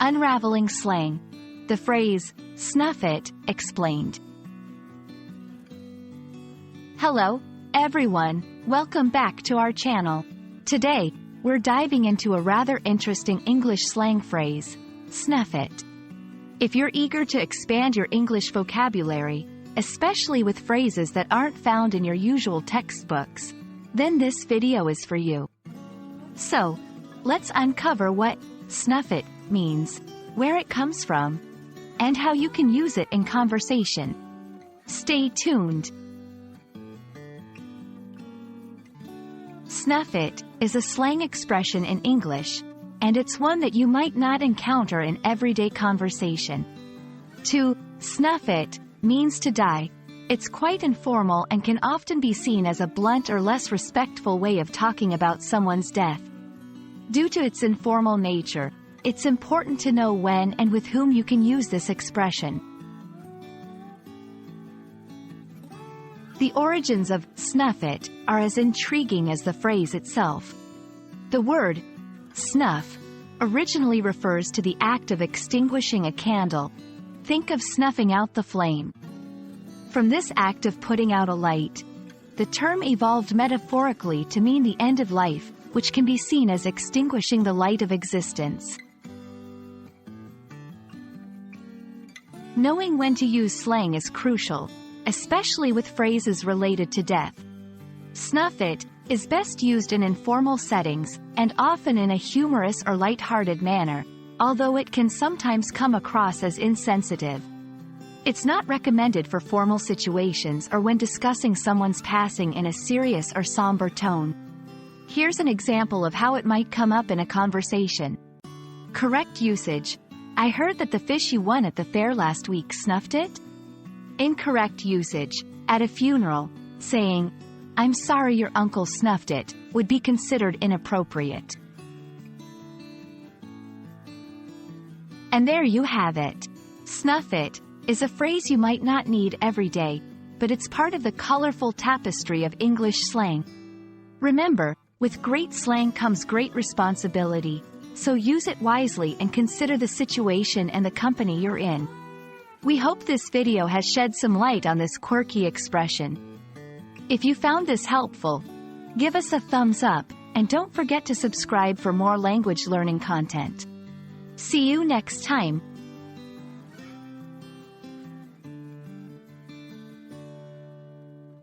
Unraveling Slang. The phrase, Snuff It Explained. Hello, everyone, welcome back to our channel. Today, we're diving into a rather interesting English slang phrase, snuff it. If you're eager to expand your English vocabulary, especially with phrases that aren't found in your usual textbooks, then this video is for you. So, let's uncover what snuff it means, where it comes from, and how you can use it in conversation. Stay tuned. Snuff it is a slang expression in English, and it's one that you might not encounter in everyday conversation. To snuff it means to die. It's quite informal and can often be seen as a blunt or less respectful way of talking about someone's death. Due to its informal nature, it's important to know when and with whom you can use this expression. The origins of snuff it are as intriguing as the phrase itself. The word snuff originally refers to the act of extinguishing a candle. Think of snuffing out the flame. From this act of putting out a light, the term evolved metaphorically to mean the end of life, which can be seen as extinguishing the light of existence. Knowing when to use slang is crucial, especially with phrases related to death. Snuff it is best used in informal settings, and often in a humorous or light-hearted manner, although it can sometimes come across as insensitive. It's not recommended for formal situations or when discussing someone's passing in a serious or somber tone. Here's an example of how it might come up in a conversation. Correct usage: I heard that the fish you won at the fair last week snuffed it. Incorrect usage: at a funeral, saying, "I'm sorry your uncle snuffed it," would be considered inappropriate. And there you have it. Snuff it is a phrase you might not need every day, but it's part of the colorful tapestry of English slang. Remember, with great slang comes great responsibility, so use it wisely and consider the situation and the company you're in. We hope this video has shed some light on this quirky expression. If you found this helpful, give us a thumbs up, and don't forget to subscribe for more language learning content. See you next time.